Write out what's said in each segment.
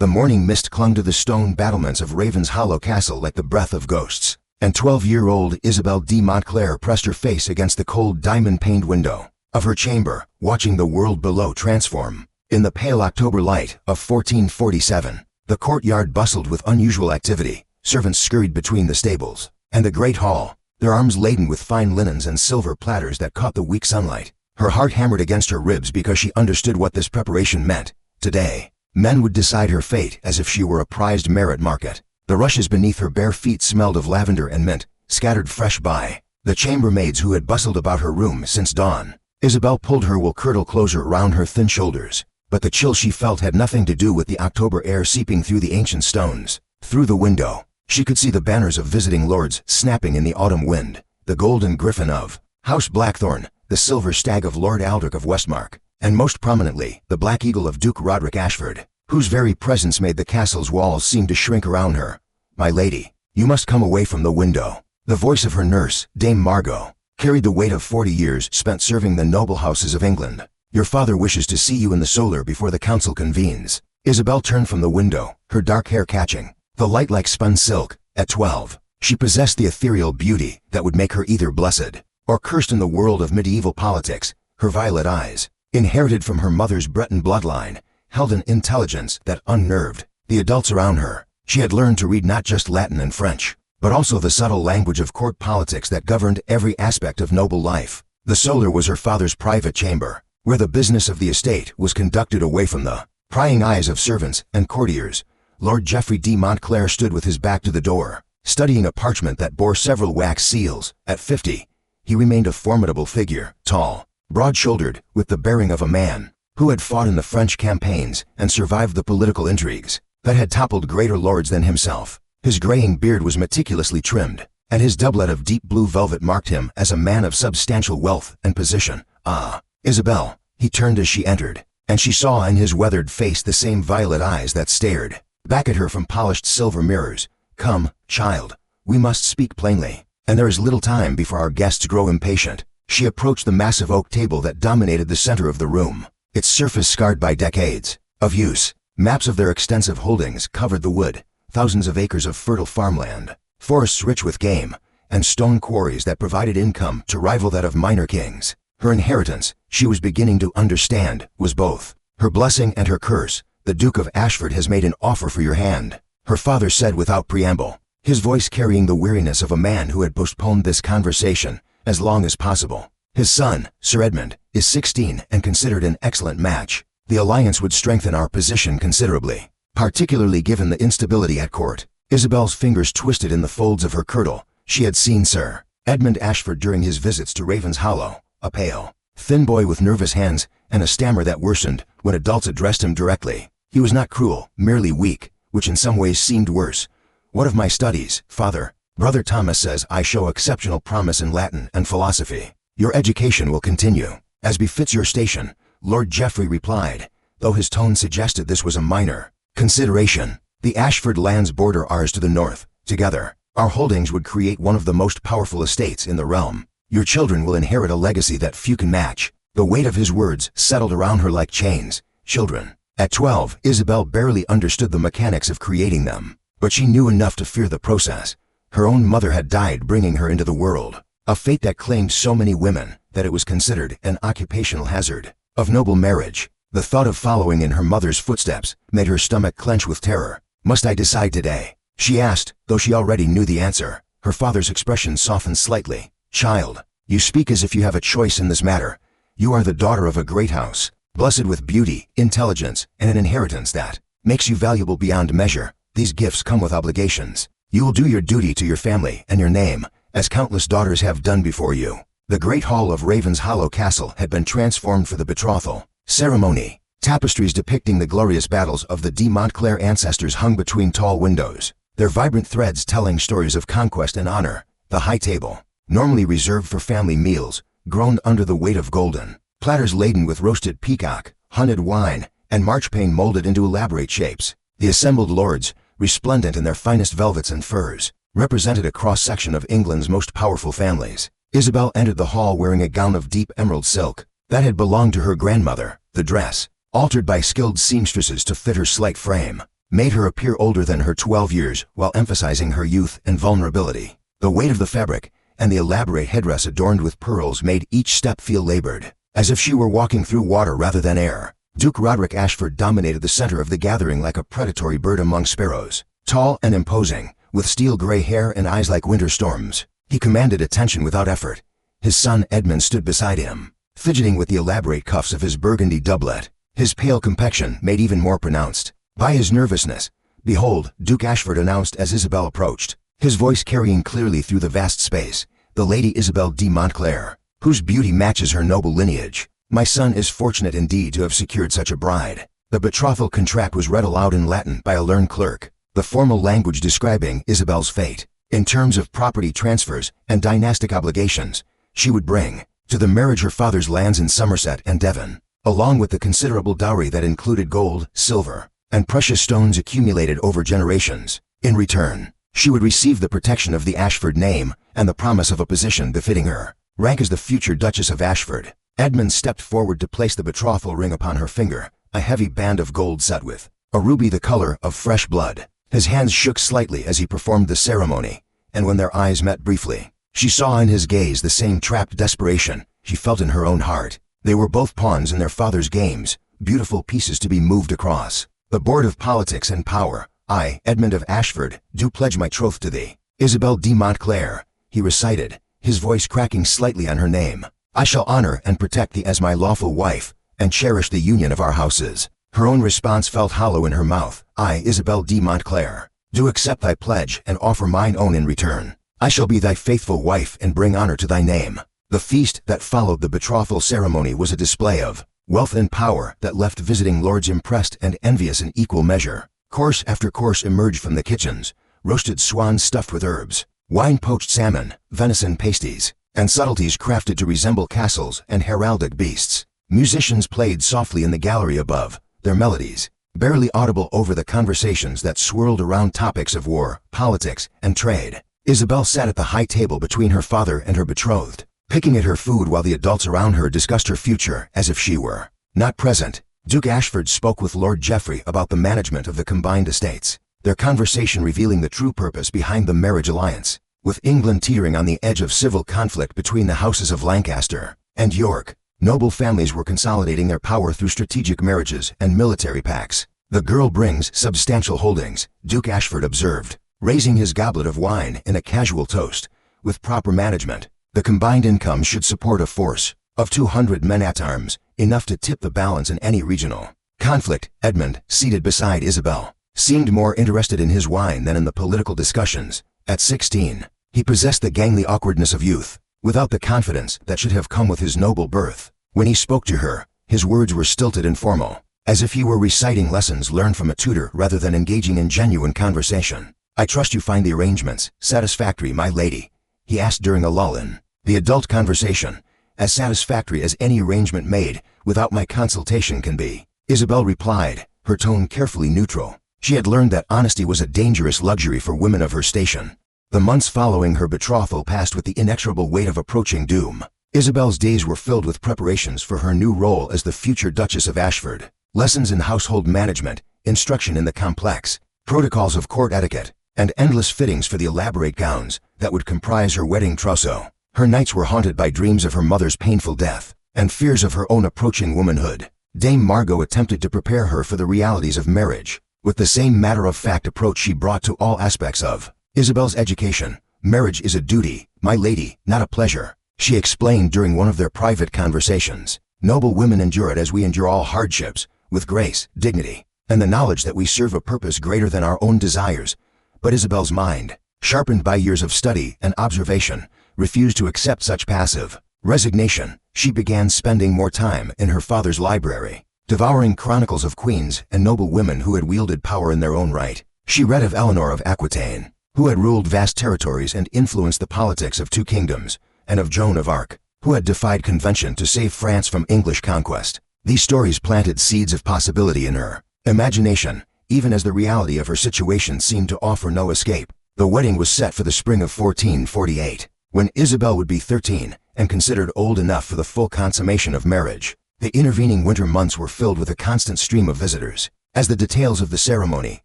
The morning mist clung to the stone battlements of Raven's Hollow Castle like the breath of ghosts, and 12-year-old Isabelle de Montclair pressed her face against the cold diamond-paned window of her chamber, watching the world below transform. In the pale October light of 1447, the courtyard bustled with unusual activity. Servants scurried between the stables and the great hall, their arms laden with fine linens and silver platters that caught the weak sunlight. Her heart hammered against her ribs because she understood what this preparation meant. Today, men would decide her fate as if she were a prized merit market. The rushes beneath her bare feet smelled of lavender and mint, scattered fresh by the chambermaids who had bustled about her room since dawn. Isabelle pulled her wool kirtle closer around her thin shoulders, but the chill she felt had nothing to do with the October air seeping through the ancient stones. Through the window, she could see the banners of visiting lords snapping in the autumn wind, the golden griffin of House Blackthorn, the silver stag of Lord Aldrich of Westmark, and most prominently, the black eagle of Duke Roderick Ashford, whose very presence made the castle's walls seem to shrink around her. "My lady, you must come away from the window." The voice of her nurse, Dame Margot, carried the weight of 40 years spent serving the noble houses of England. "Your father wishes to see you in the solar before the council convenes." Isabelle turned from the window, her dark hair catching the light like spun silk. At 12, she possessed the ethereal beauty that would make her either blessed or cursed in the world of medieval politics. Her violet eyes, inherited from her mother's Breton bloodline, held an intelligence that unnerved the adults around her. She had learned to read not just Latin and French, but also the subtle language of court politics that governed every aspect of noble life. The solar was her father's private chamber, where the business of the estate was conducted away from the prying eyes of servants and courtiers. Lord Geoffrey de Montclair stood with his back to the door, studying a parchment that bore several wax seals. At 50, he remained a formidable figure, tall, broad-shouldered, with the bearing of a man who had fought in the French campaigns and survived the political intrigues that had toppled greater lords than himself. His graying beard was meticulously trimmed, and his doublet of deep blue velvet marked him as a man of substantial wealth and position. "Ah, Isabelle," he turned as she entered, and she saw in his weathered face the same violet eyes that stared back at her from polished silver mirrors. "Come, child, we must speak plainly, and there is little time before our guests grow impatient." She approached the massive oak table that dominated the center of the room, its surface scarred by decades of use. Maps of their extensive holdings covered the wood, thousands of acres of fertile farmland, forests rich with game, and stone quarries that provided income to rival that of minor kings. Her inheritance, she was beginning to understand, was both her blessing and her curse. "The Duke of Ashford has made an offer for your hand," her father said without preamble, his voice carrying the weariness of a man who had postponed this conversation as long as possible. "His son, Sir Edmund, is 16 and considered an excellent match. The alliance would strengthen our position considerably, particularly given the instability at court." Isabelle's fingers twisted in the folds of her kirtle. She had seen Sir Edmund Ashford during his visits to Raven's Hollow, a pale, thin boy with nervous hands and a stammer that worsened when adults addressed him directly. He was not cruel, merely weak, which in some ways seemed worse. "What of my studies, father? Brother Thomas says I show exceptional promise in Latin and philosophy." "Your education will continue, as befits your station," Lord Geoffrey replied, though his tone suggested this was a minor consideration. "The Ashford lands border ours to the north. Together, our holdings would create one of the most powerful estates in the realm. Your children will inherit a legacy that few can match." The weight of his words settled around her like chains. Children. At 12, Isabelle barely understood the mechanics of creating them, but she knew enough to fear the process. Her own mother had died bringing her into the world, a fate that claimed so many women that it was considered an occupational hazard. Of noble marriage, the thought of following in her mother's footsteps made her stomach clench with terror. "Must I decide today?" she asked, though she already knew the answer. Her father's expression softened slightly. "Child, you speak as if you have a choice in this matter. You are the daughter of a great house, blessed with beauty, intelligence, and an inheritance that makes you valuable beyond measure. These gifts come with obligations. You will do your duty to your family and your name, as countless daughters have done before you." The great hall of Raven's Hollow Castle had been transformed for the betrothal ceremony. Tapestries depicting the glorious battles of the de Montclair ancestors hung between tall windows, their vibrant threads telling stories of conquest and honor. The high table, normally reserved for family meals, groaned under the weight of golden platters laden with roasted peacock, hunted wine, and marchpane molded into elaborate shapes. The assembled lords, resplendent in their finest velvets and furs, represented a cross-section of England's most powerful families. Isabelle entered the hall wearing a gown of deep emerald silk that had belonged to her grandmother. The dress, altered by skilled seamstresses to fit her slight frame, made her appear older than her 12 years while emphasizing her youth and vulnerability. The weight of the fabric and the elaborate headdress adorned with pearls made each step feel labored, as if she were walking through water rather than air. Duke Roderick Ashford dominated the center of the gathering like a predatory bird among sparrows. Tall and imposing, with steel-gray hair and eyes like winter storms, he commanded attention without effort. His son Edmund stood beside him, fidgeting with the elaborate cuffs of his burgundy doublet, his pale complexion made even more pronounced by his nervousness. "Behold," Duke Ashford announced as Isabel approached, his voice carrying clearly through the vast space, "the Lady Isabel de Montclair, whose beauty matches her noble lineage. My son is fortunate indeed to have secured such a bride." The betrothal contract was read aloud in Latin by a learned clerk, the formal language describing Isabel's fate. In terms of property transfers and dynastic obligations, she would bring to the marriage her father's lands in Somerset and Devon, along with the considerable dowry that included gold, silver, and precious stones accumulated over generations. In return, she would receive the protection of the Ashford name and the promise of a position befitting her rank as the future Duchess of Ashford. Edmund stepped forward to place the betrothal ring upon her finger, a heavy band of gold set with a ruby the color of fresh blood. His hands shook slightly as he performed the ceremony, and when their eyes met briefly, she saw in his gaze the same trapped desperation she felt in her own heart. They were both pawns in their father's games, beautiful pieces to be moved across the board of politics and power. "I, Edmund of Ashford, do pledge my troth to thee, Isabel de Montclair," he recited, his voice cracking slightly on her name. "I shall honor and protect thee as my lawful wife, and cherish the union of our houses." Her own response felt hollow in her mouth. "I, Isabel de Montclair, do accept thy pledge and offer mine own in return. I shall be thy faithful wife and bring honor to thy name." The feast that followed the betrothal ceremony was a display of wealth and power that left visiting lords impressed and envious in equal measure. Course after course emerged from the kitchens: roasted swans stuffed with herbs, wine-poached salmon, venison pasties, and subtleties crafted to resemble castles and heraldic beasts. Musicians played softly in the gallery above, their melodies barely audible over the conversations that swirled around topics of war, politics, and trade. Isabel sat at the high table between her father and her betrothed, picking at her food while the adults around her discussed her future as if she were not present. Duke Ashford spoke with Lord Geoffrey about the management of the combined estates, their conversation revealing the true purpose behind the marriage alliance. With England teetering on the edge of civil conflict between the houses of Lancaster and York, noble families were consolidating their power through strategic marriages and military pacts. "The girl brings substantial holdings," Duke Ashford observed, raising his goblet of wine in a casual toast. "With proper management, the combined income should support a force of 200 men-at-arms, enough to tip the balance in any regional conflict." Edmund, seated beside Isabel, seemed more interested in his wine than in the political discussions. At 16, he possessed the gangly awkwardness of youth, without the confidence that should have come with his noble birth. When he spoke to her, his words were stilted and formal, as if he were reciting lessons learned from a tutor rather than engaging in genuine conversation. "I trust you find the arrangements satisfactory, my lady?" he asked during a lull in the adult conversation. "As satisfactory as any arrangement made without my consultation can be," Isabel replied, her tone carefully neutral. She had learned that honesty was a dangerous luxury for women of her station. The months following her betrothal passed with the inexorable weight of approaching doom. Isabel's days were filled with preparations for her new role as the future Duchess of Ashford. Lessons in household management, instruction in the complex protocols of court etiquette, and endless fittings for the elaborate gowns that would comprise her wedding trousseau. Her nights were haunted by dreams of her mother's painful death and fears of her own approaching womanhood. Dame Margot attempted to prepare her for the realities of marriage with the same matter-of-fact approach she brought to all aspects of Isabel's education. "Marriage is a duty, my lady, not a pleasure," she explained during one of their private conversations. "Noble women endure it as we endure all hardships, with grace, dignity, and the knowledge that we serve a purpose greater than our own desires." But Isabel's mind, sharpened by years of study and observation, refused to accept such passive resignation. She began spending more time in her father's library, devouring chronicles of queens and noble women who had wielded power in their own right. She read of Eleanor of Aquitaine, who had ruled vast territories and influenced the politics of 2 kingdoms, and of Joan of Arc, who had defied convention to save France from English conquest. These stories planted seeds of possibility in her imagination, even as the reality of her situation seemed to offer no escape. The wedding was set for the spring of 1448, when Isabel would be 13 and considered old enough for the full consummation of marriage. The intervening winter months were filled with a constant stream of visitors. As the details of the ceremony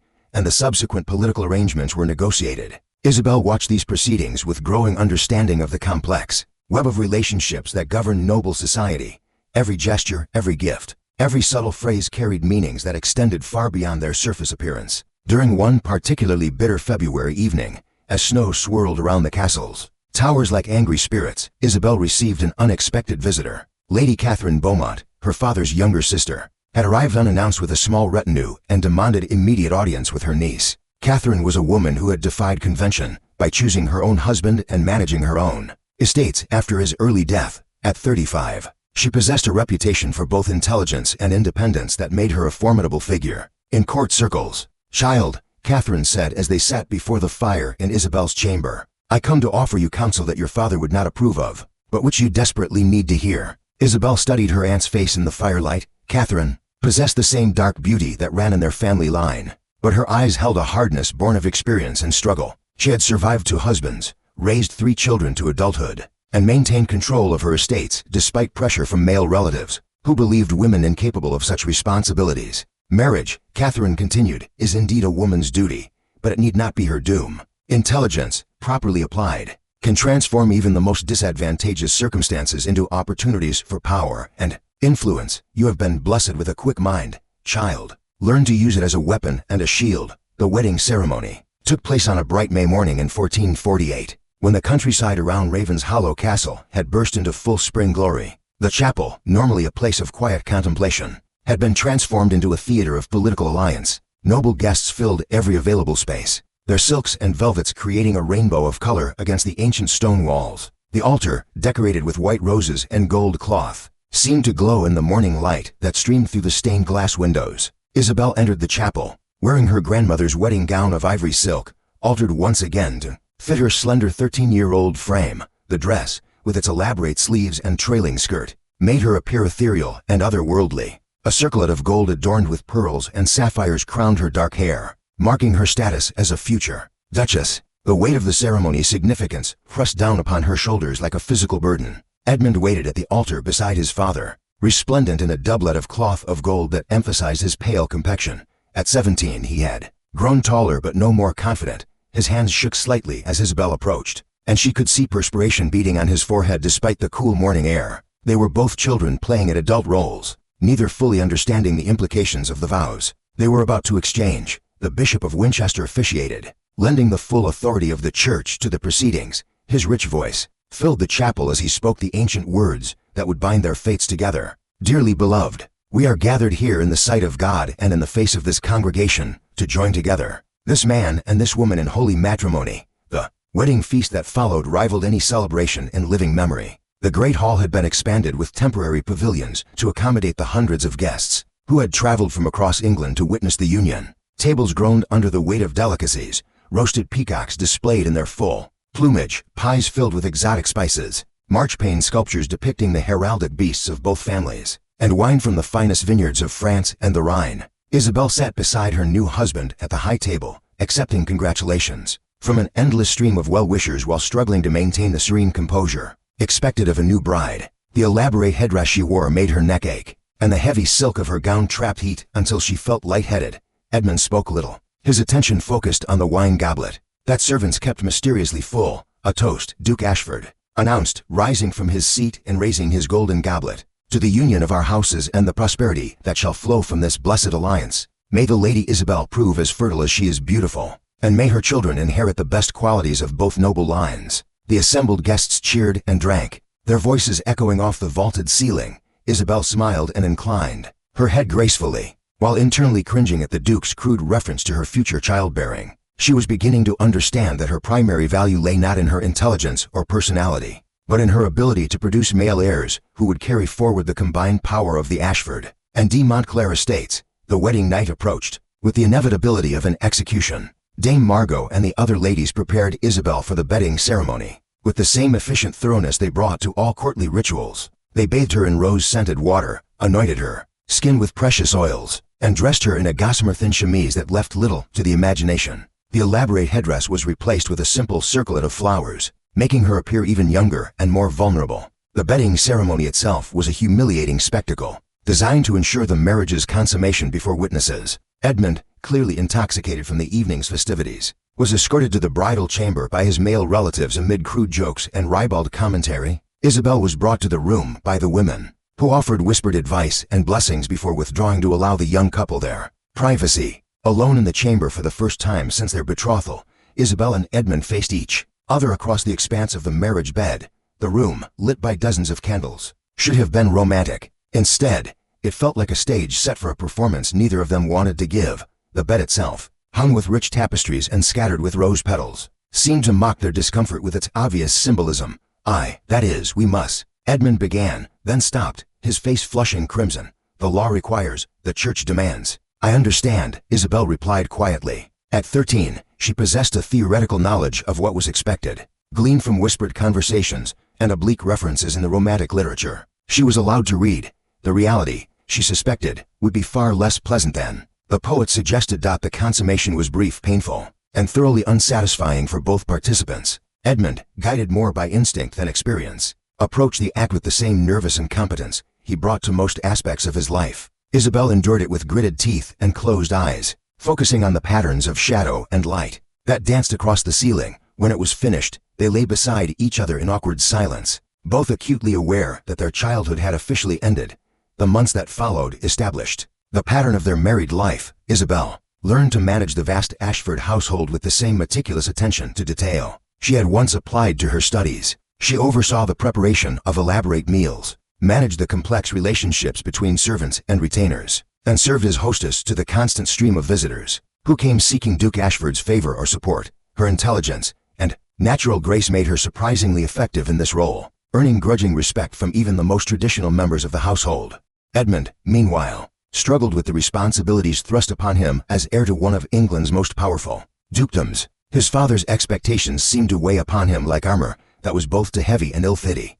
and the subsequent political arrangements were negotiated. Isabel watched these proceedings with growing understanding of the complex web of relationships that govern noble society. Every gesture, every gift, every subtle phrase carried meanings that extended far beyond their surface appearance. During one particularly bitter February evening, as snow swirled around the castle's towers like angry spirits, Isabel received an unexpected visitor. Lady Catherine Beaumont, her father's younger sister, had arrived unannounced with a small retinue and demanded immediate audience with her niece. Catherine was a woman who had defied convention by choosing her own husband and managing her own estates after his early death at 35. She possessed a reputation for both intelligence and independence that made her a formidable figure in court circles. "Child," Catherine said as they sat before the fire in Isabel's chamber, "I come to offer you counsel that your father would not approve of, but which you desperately need to hear." Isabel studied her aunt's face in the firelight. Catherine possessed the same dark beauty that ran in their family line, but her eyes held a hardness born of experience and struggle. She had survived 2 husbands, raised 3 children to adulthood, and maintained control of her estates despite pressure from male relatives, who believed women incapable of such responsibilities. "Marriage," Catherine continued, "is indeed a woman's duty, but it need not be her doom. Intelligence, properly applied, can transform even the most disadvantageous circumstances into opportunities for power and influence. You have been blessed with a quick mind, child. Learn to use it as a weapon and a shield." The wedding ceremony took place on a bright May morning in 1448, when the countryside around Raven's Hollow Castle had burst into full spring glory. The chapel, normally a place of quiet contemplation, had been transformed into a theater of political alliance. Noble guests filled every available space, their silks and velvets creating a rainbow of color against the ancient stone walls. The altar, decorated with white roses and gold cloth, seemed to glow in the morning light that streamed through the stained glass windows. Isabel entered the chapel, wearing her grandmother's wedding gown of ivory silk, altered once again to fit her slender 13-year-old frame. The dress, with its elaborate sleeves and trailing skirt, made her appear ethereal and otherworldly. A circlet of gold adorned with pearls and sapphires crowned her dark hair, marking her status as a future duchess. The weight of the ceremony's significance pressed down upon her shoulders like a physical burden. Edmund waited at the altar beside his father, resplendent in a doublet of cloth of gold that emphasized his pale complexion. At 17 he had grown taller but no more confident. His hands shook slightly as Isabel approached, and she could see perspiration beading on his forehead despite the cool morning air. They were both children playing at adult roles, neither fully understanding the implications of the vows they were about to exchange. The Bishop of Winchester officiated, lending the full authority of the church to the proceedings. His rich voice filled the chapel as he spoke the ancient words that would bind their fates together. "Dearly beloved, we are gathered here in the sight of God and in the face of this congregation to join together this man and this woman in holy matrimony." The wedding feast that followed rivaled any celebration in living memory. The great hall had been expanded with temporary pavilions to accommodate the hundreds of guests who had traveled from across England to witness the union. Tables groaned under the weight of delicacies, roasted peacocks displayed in their full plumage, pies filled with exotic spices, marchpane sculptures depicting the heraldic beasts of both families, and wine from the finest vineyards of France and the Rhine. Isabel sat beside her new husband at the high table, accepting congratulations from an endless stream of well-wishers while struggling to maintain the serene composure expected of a new bride. The elaborate headdress she wore made her neck ache, and the heavy silk of her gown trapped heat until she felt lightheaded. Edmund spoke little, his attention focused on the wine goblet that servants kept mysteriously full. "A toast, Duke Ashford," announced, rising from his seat and raising his golden goblet, "to the union of our houses and the prosperity that shall flow from this blessed alliance. May the Lady Isabel prove as fertile as she is beautiful, and may her children inherit the best qualities of both noble lines." The assembled guests cheered and drank, their voices echoing off the vaulted ceiling. Isabel smiled and inclined her head gracefully, while internally cringing at the Duke's crude reference to her future childbearing. She was beginning to understand that her primary value lay not in her intelligence or personality, but in her ability to produce male heirs who would carry forward the combined power of the Ashford and de Montclair estates. The wedding night approached, with the inevitability of an execution. Dame Margot and the other ladies prepared Isabel for the bedding ceremony. With the same efficient thoroughness they brought to all courtly rituals, they bathed her in rose-scented water, anointed her skin with precious oils, and dressed her in a gossamer-thin chemise that left little to the imagination. The elaborate headdress was replaced with a simple circlet of flowers, making her appear even younger and more vulnerable. The bedding ceremony itself was a humiliating spectacle, designed to ensure the marriage's consummation before witnesses. Edmund, clearly intoxicated from the evening's festivities, was escorted to the bridal chamber by his male relatives amid crude jokes and ribald commentary. Isabel was brought to the room by the women, who offered whispered advice and blessings before withdrawing to allow the young couple their privacy. Alone in the chamber for the first time since their betrothal, Isabel and Edmund faced each other across the expanse of the marriage bed. The room, lit by dozens of candles, should have been romantic. Instead, it felt like a stage set for a performance neither of them wanted to give. The bed itself, hung with rich tapestries and scattered with rose petals, seemed to mock their discomfort with its obvious symbolism. That is, we must, Edmund began, then stopped, his face flushing crimson. The law requires, the church demands. I understand, Isabel replied quietly. At 13, she possessed a theoretical knowledge of what was expected, gleaned from whispered conversations and oblique references in the romantic literature. She was allowed to read. The reality, she suspected, would be far less pleasant than the poet suggested. The consummation was brief, painful, and thoroughly unsatisfying for both participants. Edmund, guided more by instinct than experience, approached the act with the same nervous incompetence he brought to most aspects of his life. Isabel endured it with gritted teeth and closed eyes, focusing on the patterns of shadow and light that danced across the ceiling. When it was finished, they lay beside each other in awkward silence, both acutely aware that their childhood had officially ended. The months that followed established the pattern of their married life. Isabel learned to manage the vast Ashford household with the same meticulous attention to detail she had once applied to her studies. She oversaw the preparation of elaborate meals, managed the complex relationships between servants and retainers, and served as hostess to the constant stream of visitors who came seeking Duke Ashford's favor or support. Her intelligence and natural grace made her surprisingly effective in this role, earning grudging respect from even the most traditional members of the household. Edmund, meanwhile, struggled with the responsibilities thrust upon him as heir to one of England's most powerful dukedoms. His father's expectations seemed to weigh upon him like armor that was both too heavy and ill-fitting.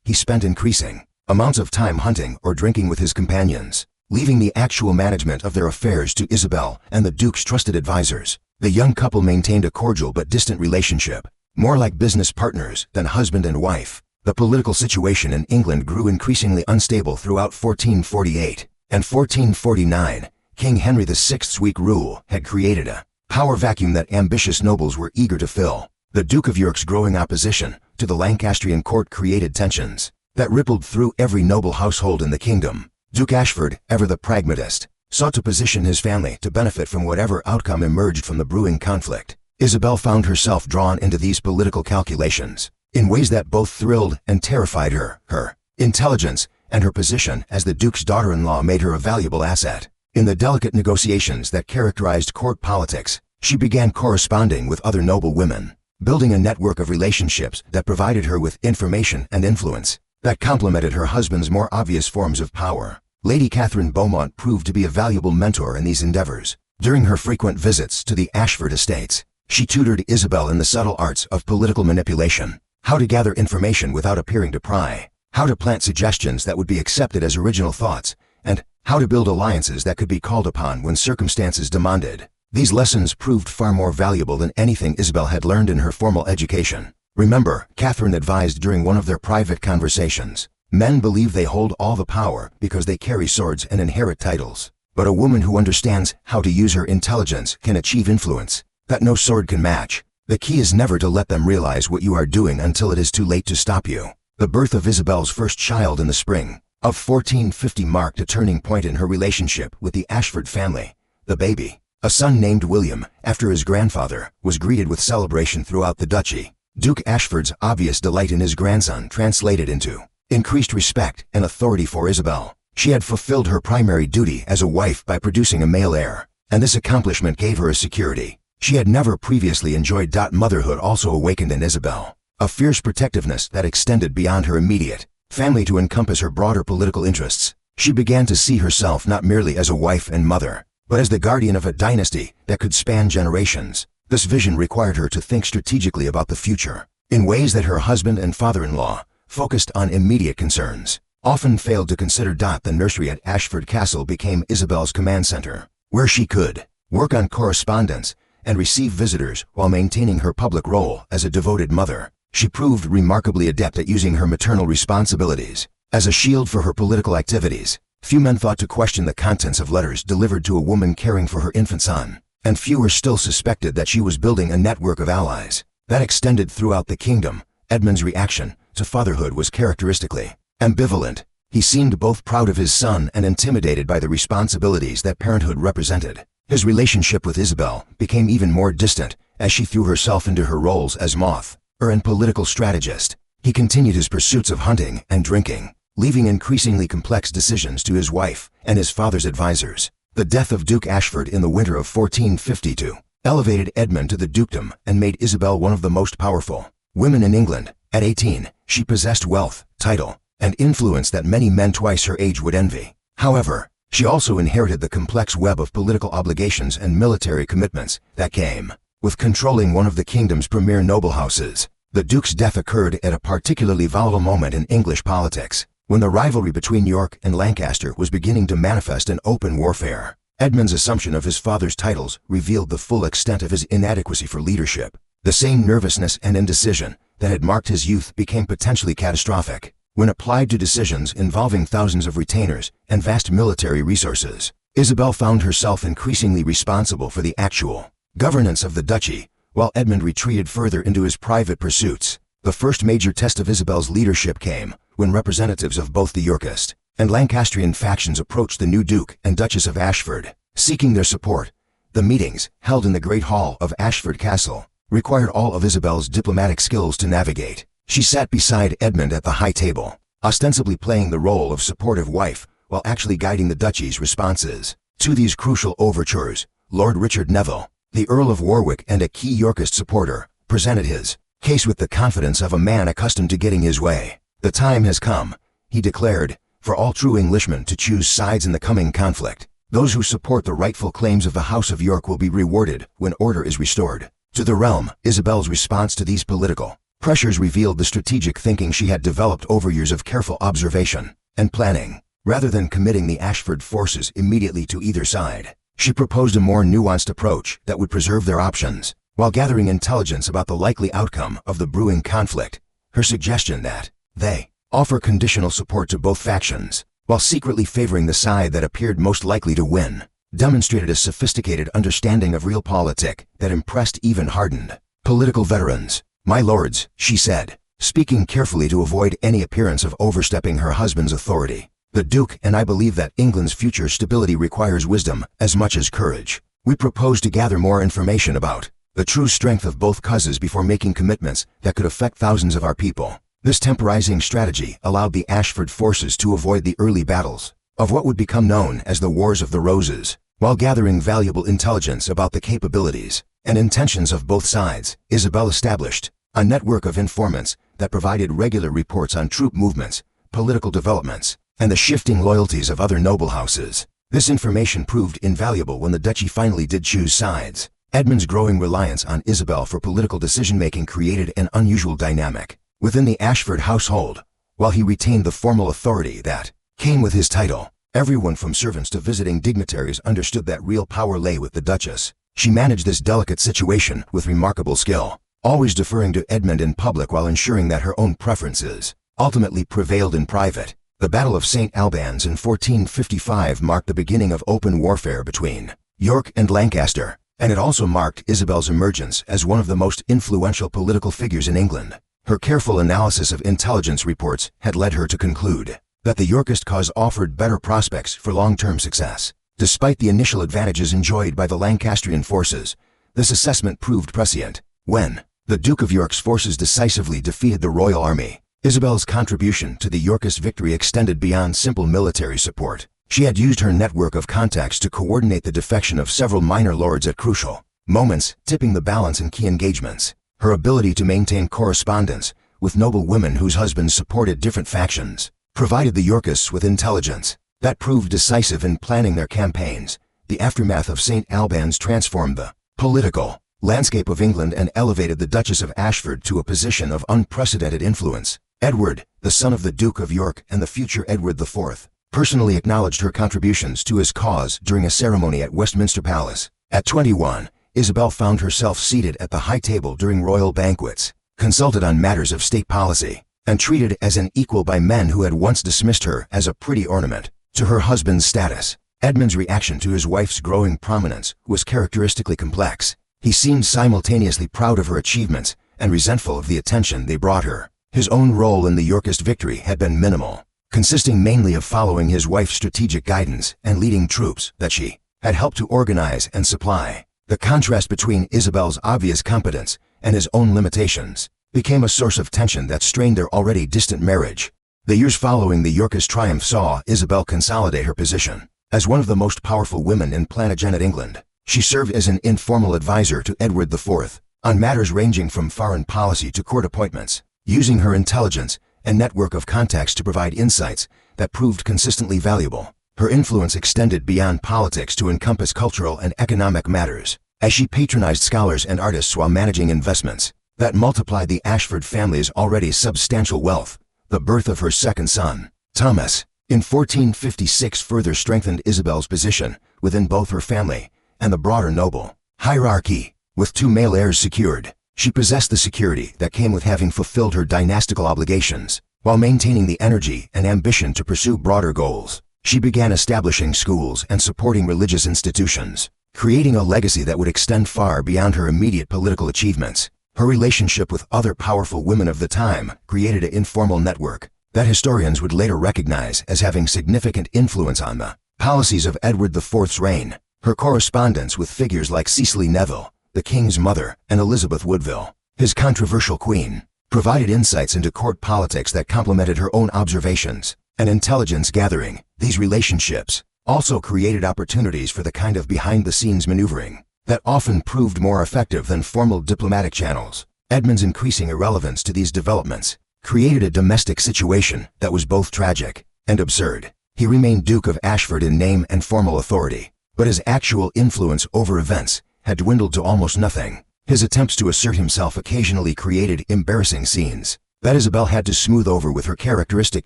He spent increasing amounts of time hunting or drinking with his companions, leaving the actual management of their affairs to Isabel and the Duke's trusted advisors. The young couple maintained a cordial but distant relationship, more like business partners than husband and wife. The political situation in England grew increasingly unstable throughout 1448 and 1449. King Henry VI's weak rule had created a power vacuum that ambitious nobles were eager to fill. The Duke of York's growing opposition to the Lancastrian court created tensions that rippled through every noble household in the kingdom. Duke Ashford, ever the pragmatist, sought to position his family to benefit from whatever outcome emerged from the brewing conflict. Isabel found herself drawn into these political calculations in ways that both thrilled and terrified her. Her intelligence and her position as the Duke's daughter-in-law made her a valuable asset. In the delicate negotiations that characterized court politics, she began corresponding with other noble women, building a network of relationships that provided her with information and influence that complemented her husband's more obvious forms of power. Lady Catherine Beaumont proved to be a valuable mentor in these endeavors. During her frequent visits to the Ashford estates, she tutored Isabel in the subtle arts of political manipulation, how to gather information without appearing to pry, how to plant suggestions that would be accepted as original thoughts, and how to build alliances that could be called upon when circumstances demanded. These lessons proved far more valuable than anything Isabel had learned in her formal education. Remember, Catherine advised during one of their private conversations, men believe they hold all the power because they carry swords and inherit titles. But a woman who understands how to use her intelligence can achieve influence that no sword can match. The key is never to let them realize what you are doing until it is too late to stop you. The birth of Isabel's first child in the spring of 1450 marked a turning point in her relationship with the Ashford family. The baby, a son named William, after his grandfather, was greeted with celebration throughout the duchy. Duke Ashford's obvious delight in his grandson translated into increased respect and authority for Isabel. She had fulfilled her primary duty as a wife by producing a male heir, and this accomplishment gave her a security she had never previously enjoyed. Motherhood also awakened in Isabel a fierce protectiveness that extended beyond her immediate family to encompass her broader political interests. She began to see herself not merely as a wife and mother, but as the guardian of a dynasty that could span generations. This vision required her to think strategically about the future, in ways that her husband and father-in-law, focused on immediate concerns, often failed to consider. The nursery at Ashford Castle became Isabel's command center, where she could work on correspondence and receive visitors while maintaining her public role as a devoted mother. She proved remarkably adept at using her maternal responsibilities as a shield for her political activities. Few men thought to question the contents of letters delivered to a woman caring for her infant son, and fewer still suspected that she was building a network of allies that extended throughout the kingdom. Edmund's reaction to fatherhood was characteristically ambivalent. He seemed both proud of his son and intimidated by the responsibilities that parenthood represented. His relationship with Isabel became even more distant as she threw herself into her roles as moth and political strategist. He continued his pursuits of hunting and drinking, leaving increasingly complex decisions to his wife and his father's advisors. The death of Duke Ashford in the winter of 1452 elevated Edmund to the dukedom and made Isabel one of the most powerful women in England. At 18, she possessed wealth, title, and influence that many men twice her age would envy. However, she also inherited the complex web of political obligations and military commitments that came with controlling one of the kingdom's premier noble houses. The Duke's death occurred at a particularly volatile moment in English politics, when the rivalry between York and Lancaster was beginning to manifest in open warfare. Edmund's assumption of his father's titles revealed the full extent of his inadequacy for leadership. The same nervousness and indecision that had marked his youth became potentially catastrophic when applied to decisions involving thousands of retainers and vast military resources. Isabel found herself increasingly responsible for the actual governance of the duchy, while Edmund retreated further into his private pursuits. The first major test of Isabel's leadership came when representatives of both the Yorkist and Lancastrian factions approached the new Duke and Duchess of Ashford, seeking their support. The meetings, held in the Great Hall of Ashford Castle, required all of Isabel's diplomatic skills to navigate. She sat beside Edmund at the high table, ostensibly playing the role of supportive wife while actually guiding the duchy's responses to these crucial overtures. Lord Richard Neville, the Earl of Warwick and a key Yorkist supporter, presented his case with the confidence of a man accustomed to getting his way. "The time has come," he declared, "for all true Englishmen to choose sides in the coming conflict. Those who support the rightful claims of the House of York will be rewarded when order is restored to the realm." Isabel's response to these political pressures revealed the strategic thinking she had developed over years of careful observation and planning. Rather than committing the Ashford forces immediately to either side, she proposed a more nuanced approach that would preserve their options, while gathering intelligence about the likely outcome of the brewing conflict. Her suggestion that they offer conditional support to both factions, while secretly favoring the side that appeared most likely to win, demonstrated a sophisticated understanding of realpolitik that impressed even hardened political veterans. "My lords," she said, speaking carefully to avoid any appearance of overstepping her husband's authority, "the Duke and I believe that England's future stability requires wisdom as much as courage. We propose to gather more information about the true strength of both causes before making commitments that could affect thousands of our people." This temporizing strategy allowed the Ashford forces to avoid the early battles of what would become known as the Wars of the Roses. While gathering valuable intelligence about the capabilities and intentions of both sides, Isabel established a network of informants that provided regular reports on troop movements, political developments, and the shifting loyalties of other noble houses. This information proved invaluable when the duchy finally did choose sides. Edmund's growing reliance on Isabel for political decision-making created an unusual dynamic within the Ashford household. While he retained the formal authority that came with his title, everyone from servants to visiting dignitaries understood that real power lay with the Duchess. She managed this delicate situation with remarkable skill, always deferring to Edmund in public while ensuring that her own preferences ultimately prevailed in private. The Battle of St. Albans in 1455 marked the beginning of open warfare between York and Lancaster, and it also marked Isabel's emergence as one of the most influential political figures in England. Her careful analysis of intelligence reports had led her to conclude that the Yorkist cause offered better prospects for long-term success. Despite the initial advantages enjoyed by the Lancastrian forces, this assessment proved prescient. When the Duke of York's forces decisively defeated the royal army, Isabel's contribution to the Yorkist victory extended beyond simple military support. She had used her network of contacts to coordinate the defection of several minor lords at crucial moments, tipping the balance in key engagements. Her ability to maintain correspondence with noble women whose husbands supported different factions provided the Yorkists with intelligence that proved decisive in planning their campaigns. The aftermath of St. Albans transformed the political landscape of England and elevated the Duchess of Ashford to a position of unprecedented influence. Edward, the son of the Duke of York and the future Edward IV, personally acknowledged her contributions to his cause during a ceremony at Westminster Palace. At 21, Isabel found herself seated at the high table during royal banquets, consulted on matters of state policy, and treated as an equal by men who had once dismissed her as a pretty ornament. To her husband's status, Edmund's reaction to his wife's growing prominence was characteristically complex. He seemed simultaneously proud of her achievements and resentful of the attention they brought her. His own role in the Yorkist victory had been minimal, consisting mainly of following his wife's strategic guidance and leading troops that she had helped to organize and supply. The contrast between Isabel's obvious competence and his own limitations became a source of tension that strained their already distant marriage. The years following the Yorkist triumph saw Isabel consolidate her position as one of the most powerful women in Plantagenet England. She served as an informal advisor to Edward IV on matters ranging from foreign policy to court appointments, using her intelligence and network of contacts to provide insights that proved consistently valuable. Her influence extended beyond politics to encompass cultural and economic matters, as she patronized scholars and artists while managing investments that multiplied the Ashford family's already substantial wealth. The birth of her second son, Thomas, in 1456 further strengthened Isabel's position within both her family and the broader noble hierarchy. With 2 male heirs secured, she possessed the security that came with having fulfilled her dynastical obligations, while maintaining the energy and ambition to pursue broader goals. She began establishing schools and supporting religious institutions, creating a legacy that would extend far beyond her immediate political achievements. Her relationship with other powerful women of the time created an informal network that historians would later recognize as having significant influence on the policies of Edward IV's reign. Her correspondence with figures like Cecily Neville, the king's mother, and Elizabeth Woodville, his controversial queen, provided insights into court politics that complemented her own observations and intelligence gathering. These relationships also created opportunities for the kind of behind-the-scenes maneuvering that often proved more effective than formal diplomatic channels. Edmund's increasing irrelevance to these developments created a domestic situation that was both tragic and absurd. He remained Duke of Ashford in name and formal authority, but his actual influence over events had dwindled to almost nothing. His attempts to assert himself occasionally created embarrassing scenes that Isabel had to smooth over with her characteristic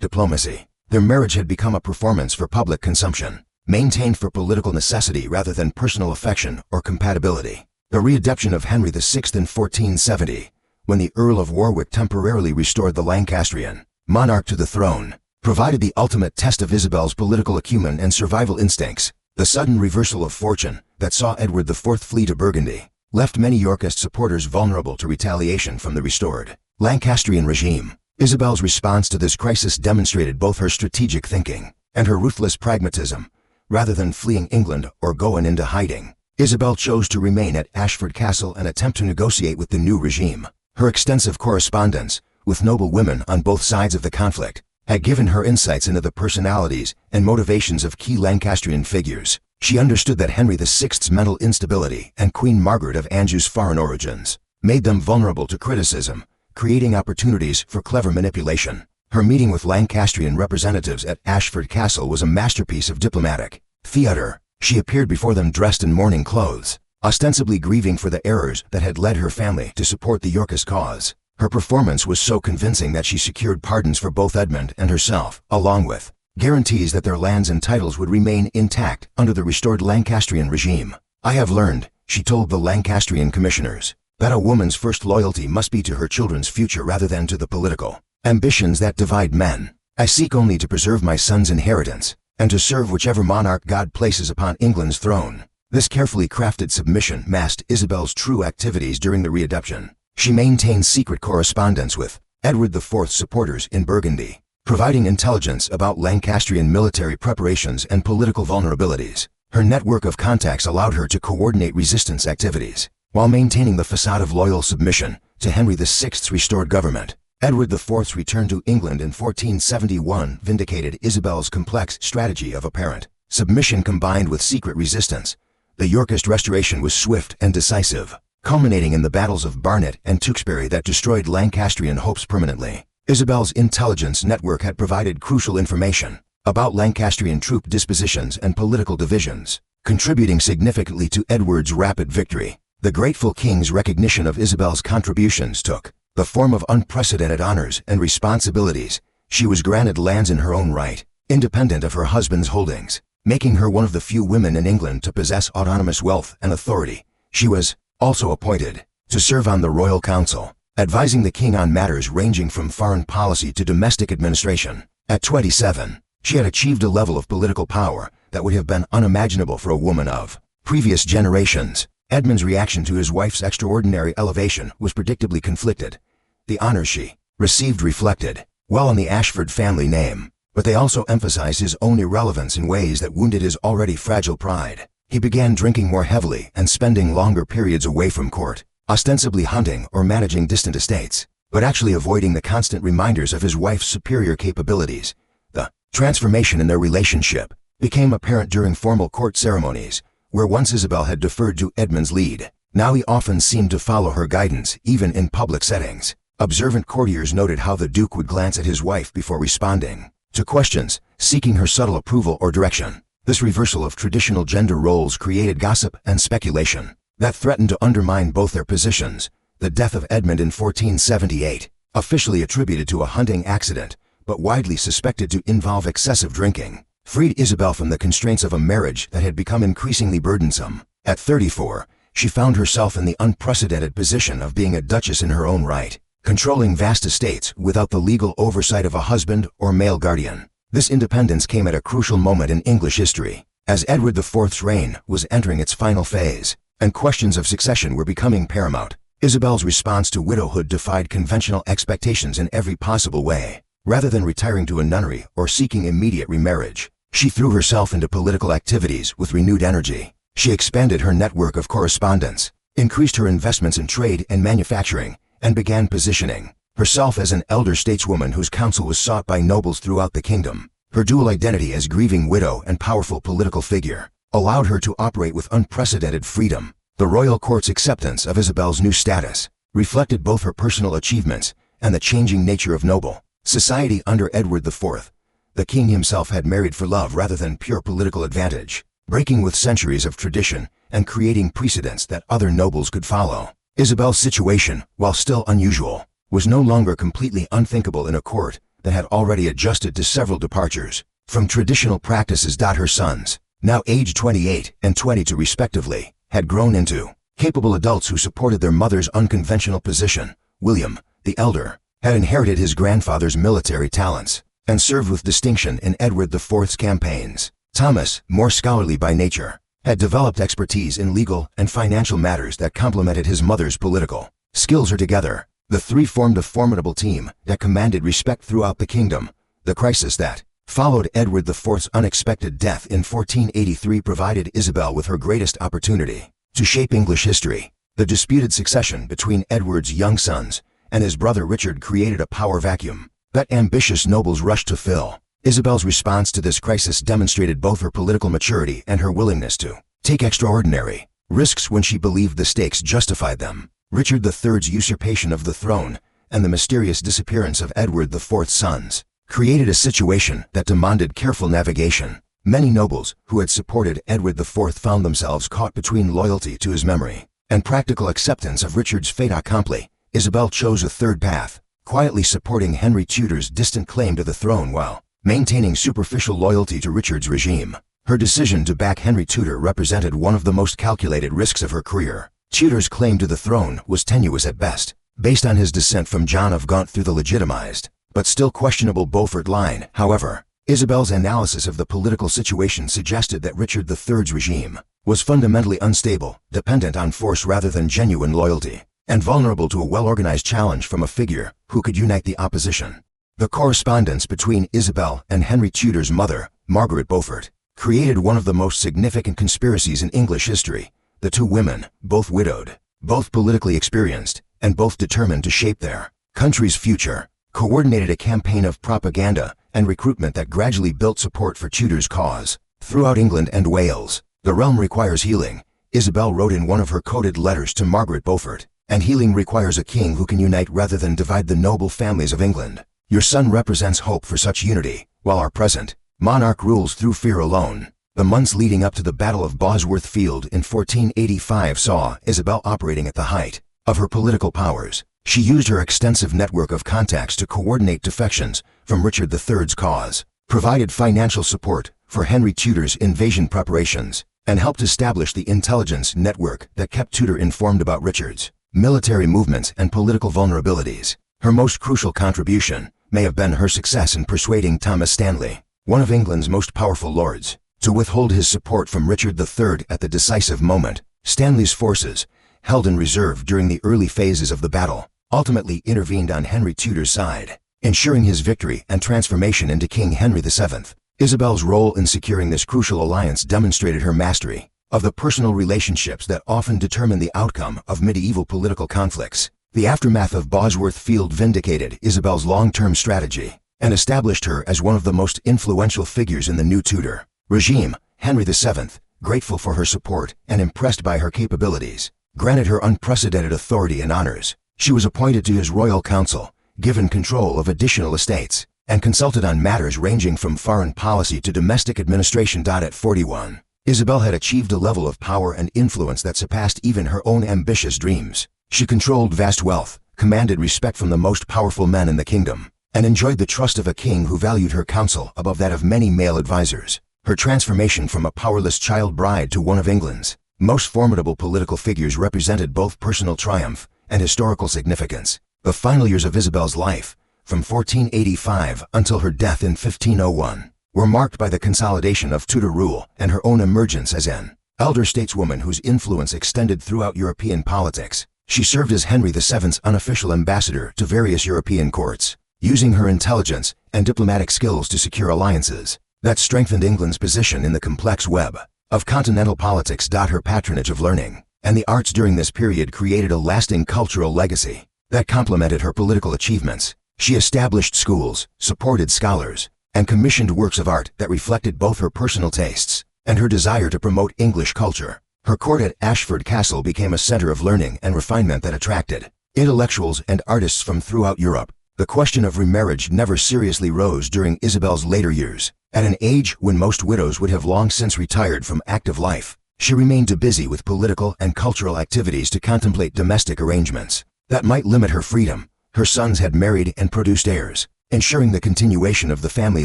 diplomacy. Their marriage had become a performance for public consumption, maintained for political necessity rather than personal affection or compatibility. The readoption of Henry VI in 1470, when the Earl of Warwick temporarily restored the Lancastrian monarch to the throne, provided the ultimate test of Isabel's political acumen and survival instincts. The sudden reversal of fortune that saw Edward IV flee to Burgundy left many Yorkist supporters vulnerable to retaliation from the restored Lancastrian regime. Isabel's response to this crisis demonstrated both her strategic thinking and her ruthless pragmatism. Rather than fleeing England or going into hiding, Isabel chose to remain at Ashford Castle and attempt to negotiate with the new regime. Her extensive correspondence with noble women on both sides of the conflict had given her insights into the personalities and motivations of key Lancastrian figures. She understood that Henry VI's mental instability and Queen Margaret of Anjou's foreign origins made them vulnerable to criticism, creating opportunities for clever manipulation. Her meeting with Lancastrian representatives at Ashford Castle was a masterpiece of diplomatic theater. She appeared before them dressed in mourning clothes, ostensibly grieving for the errors that had led her family to support the Yorkist cause. Her performance was so convincing that she secured pardons for both Edmund and herself, along with guarantees that their lands and titles would remain intact under the restored Lancastrian regime. "I have learned," she told the Lancastrian commissioners, "that a woman's first loyalty must be to her children's future rather than to the political ambitions that divide men. I seek only to preserve my son's inheritance and to serve whichever monarch God places upon England's throne." This carefully crafted submission masked Isabel's true activities during the readoption. She maintained secret correspondence with Edward IV's supporters in Burgundy, providing intelligence about Lancastrian military preparations and political vulnerabilities. Her network of contacts allowed her to coordinate resistance activities, while maintaining the facade of loyal submission to Henry VI's restored government. Edward IV's return to England in 1471 vindicated Isabel's complex strategy of apparent submission combined with secret resistance. The Yorkist restoration was swift and decisive, culminating in the battles of Barnet and Tewkesbury that destroyed Lancastrian hopes permanently. Isabel's intelligence network had provided crucial information about Lancastrian troop dispositions and political divisions, contributing significantly to Edward's rapid victory. The grateful king's recognition of Isabel's contributions took the form of unprecedented honors and responsibilities. She was granted lands in her own right, independent of her husband's holdings, making her one of the few women in England to possess autonomous wealth and authority. She was also appointed to serve on the Royal Council, advising the king on matters ranging from foreign policy to domestic administration. At 27, She had achieved a level of political power that would have been unimaginable for a woman of previous generations. Edmund's reaction to his wife's extraordinary elevation was predictably conflicted. The honors she received reflected well on the Ashford family name, but they also emphasized his own irrelevance in ways that wounded his already fragile pride. He began drinking more heavily and spending longer periods away from court, ostensibly hunting or managing distant estates, but actually avoiding the constant reminders of his wife's superior capabilities. The transformation in their relationship became apparent during formal court ceremonies, where once Isabel had deferred to Edmund's lead. Now he often seemed to follow her guidance, even in public settings. Observant courtiers noted how the Duke would glance at his wife before responding to questions, seeking her subtle approval or direction. This reversal of traditional gender roles created gossip and speculation that threatened to undermine both their positions. The death of Edmund in 1478, officially attributed to a hunting accident, but widely suspected to involve excessive drinking, freed Isabel from the constraints of a marriage that had become increasingly burdensome. At 34, she found herself in the unprecedented position of being a duchess in her own right, controlling vast estates without the legal oversight of a husband or male guardian. This independence came at a crucial moment in English history, as Edward IV's reign was entering its final phase, and questions of succession were becoming paramount. Isabel's response to widowhood defied conventional expectations in every possible way. Rather than retiring to a nunnery or seeking immediate remarriage, she threw herself into political activities with renewed energy. She expanded her network of correspondence, increased her investments in trade and manufacturing, and began positioning herself as an elder stateswoman whose counsel was sought by nobles throughout the kingdom. Her dual identity as grieving widow and powerful political figure allowed her to operate with unprecedented freedom. The royal court's acceptance of Isabel's new status reflected both her personal achievements and the changing nature of noble society under Edward IV. The king himself had married for love rather than pure political advantage, breaking with centuries of tradition and creating precedents that other nobles could follow. Isabel's situation, while still unusual, was no longer completely unthinkable in a court that had already adjusted to several departures from traditional practices. Her sons, now aged 28 and 22 respectively, had grown into capable adults who supported their mother's unconventional position. William, the elder, had inherited his grandfather's military talents and served with distinction in Edward IV's campaigns. Thomas, more scholarly by nature, had developed expertise in legal and financial matters that complemented his mother's political skills. Together, the three formed a formidable team that commanded respect throughout the kingdom. The crisis that followed Edward IV's unexpected death in 1483 provided Isabel with her greatest opportunity to shape English history. The disputed succession between Edward's young sons and his brother Richard created a power vacuum that ambitious nobles rushed to fill. Isabel's response to this crisis demonstrated both her political maturity and her willingness to take extraordinary risks when she believed the stakes justified them. Richard III's usurpation of the throne and the mysterious disappearance of Edward IV's sons created a situation that demanded careful navigation. Many nobles who had supported Edward IV found themselves caught between loyalty to his memory and practical acceptance of Richard's fait accompli. Isabel chose a third path, quietly supporting Henry Tudor's distant claim to the throne while maintaining superficial loyalty to Richard's regime. Her decision to back Henry Tudor represented one of the most calculated risks of her career. Tudor's claim to the throne was tenuous at best, based on his descent from John of Gaunt through the legitimized, but still questionable Beaufort line. However, Isabel's analysis of the political situation suggested that Richard III's regime was fundamentally unstable, dependent on force rather than genuine loyalty, and vulnerable to a well-organized challenge from a figure who could unite the opposition. The correspondence between Isabel and Henry Tudor's mother, Margaret Beaufort, created one of the most significant conspiracies in English history. The two women, both widowed, both politically experienced, and both determined to shape their country's future, coordinated a campaign of propaganda and recruitment that gradually built support for Tudor's cause. Throughout England and Wales, the realm requires healing, Isabel wrote in one of her coded letters to Margaret Beaufort, and healing requires a king who can unite rather than divide the noble families of England. Your son represents hope for such unity, while our present monarch rules through fear alone. The months leading up to the Battle of Bosworth Field in 1485 saw Isabel operating at the height of her political powers. She used her extensive network of contacts to coordinate defections from Richard III's cause, provided financial support for Henry Tudor's invasion preparations, and helped establish the intelligence network that kept Tudor informed about Richard's military movements and political vulnerabilities. Her most crucial contribution may have been her success in persuading Thomas Stanley one of England's most powerful lords, to withhold his support from Richard III at the decisive moment. Stanley's forces, held in reserve during the early phases of the battle, ultimately intervened on Henry Tudor's side, ensuring his victory and transformation into King Henry VII. Isabel's role in securing this crucial alliance demonstrated her mastery of the personal relationships that often determine the outcome of medieval political conflicts. The aftermath of Bosworth Field vindicated Isabel's long-term strategy and established her as one of the most influential figures in the new Tudor regime. Henry VII, grateful for her support and impressed by her capabilities, granted her unprecedented authority and honors. She was appointed to his royal council, given control of additional estates, and consulted on matters ranging from foreign policy to domestic administration. At 41, Isabel had achieved a level of power and influence that surpassed even her own ambitious dreams. She controlled vast wealth, commanded respect from the most powerful men in the kingdom, and enjoyed the trust of a king who valued her counsel above that of many male advisors. Her transformation from a powerless child bride to one of England's most formidable political figures represented both personal triumph and historical significance. The final years of Isabel's life, from 1485 until her death in 1501, were marked by the consolidation of Tudor rule and her own emergence as an elder stateswoman whose influence extended throughout European politics. She served as Henry VII's unofficial ambassador to various European courts, using her intelligence and diplomatic skills to secure alliances that strengthened England's position in the complex web of continental politics. Her patronage of learning and the arts during this period created a lasting cultural legacy that complemented her political achievements. She established schools, supported scholars, and commissioned works of art that reflected both her personal tastes and her desire to promote English culture. Her court at Ashford Castle became a center of learning and refinement that attracted intellectuals and artists from throughout Europe. The question of remarriage never seriously rose during Isabel's later years. At an age when most widows would have long since retired from active life, she remained too busy with political and cultural activities to contemplate domestic arrangements that might limit her freedom. Her sons had married and produced heirs, ensuring the continuation of the family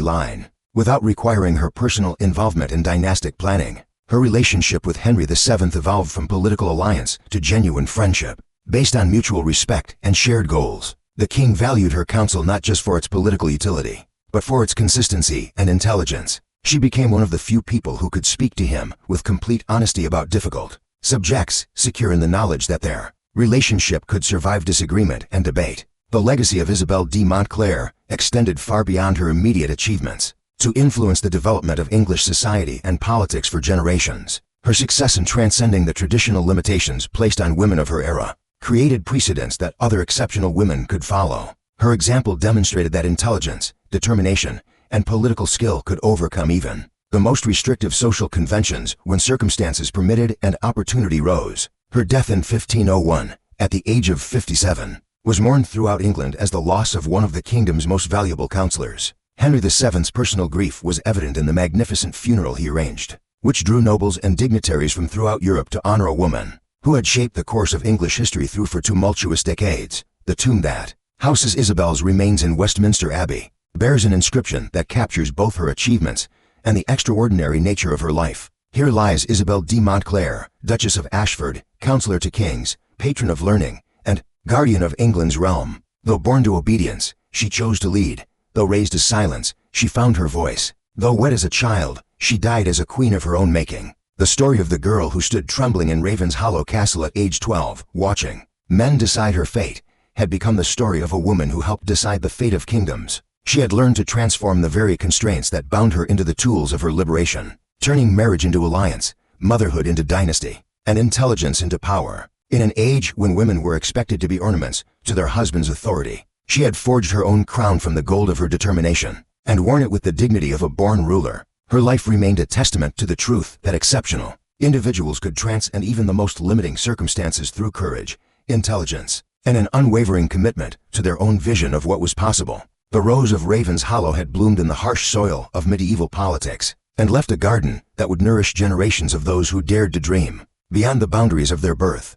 line, without requiring her personal involvement in dynastic planning. Her relationship with Henry VII evolved from political alliance to genuine friendship, based on mutual respect and shared goals. The king valued her counsel not just for its political utility, but for its consistency and intelligence. She became one of the few people who could speak to him with complete honesty about difficult subjects, secure in the knowledge that their relationship could survive disagreement and debate. The legacy of Isabel de Montclair extended far beyond her immediate achievements to influence the development of English society and politics for generations. Her success in transcending the traditional limitations placed on women of her era created precedents that other exceptional women could follow. Her example demonstrated that intelligence, determination, and political skill could overcome even the most restrictive social conventions when circumstances permitted and opportunity rose. Her death in 1501, at the age of 57, was mourned throughout England as the loss of one of the kingdom's most valuable counselors. Henry VII's personal grief was evident in the magnificent funeral he arranged, which drew nobles and dignitaries from throughout Europe to honor a woman who had shaped the course of English history through for tumultuous decades. The tomb that houses Isabel's remains in Westminster Abbey bears an inscription that captures both her achievements and the extraordinary nature of her life. Here lies Isabel de Montclair, Duchess of Ashford, counselor to kings, patron of learning, and guardian of England's realm. Though born to obedience, she chose to lead. Though raised to silence, she found her voice. Though wed as a child, she died as a queen of her own making. The story of the girl who stood trembling in Ravenshollow Castle at age 12, watching men decide her fate, had become the story of a woman who helped decide the fate of kingdoms. She had learned to transform the very constraints that bound her into the tools of her liberation, turning marriage into alliance, motherhood into dynasty, and intelligence into power. In an age when women were expected to be ornaments to their husband's authority, she had forged her own crown from the gold of her determination and worn it with the dignity of a born ruler. Her life remained a testament to the truth that exceptional individuals could transcend even the most limiting circumstances through courage, intelligence, and an unwavering commitment to their own vision of what was possible. The rose of Ravenshollow had bloomed in the harsh soil of medieval politics and left a garden that would nourish generations of those who dared to dream beyond the boundaries of their birth.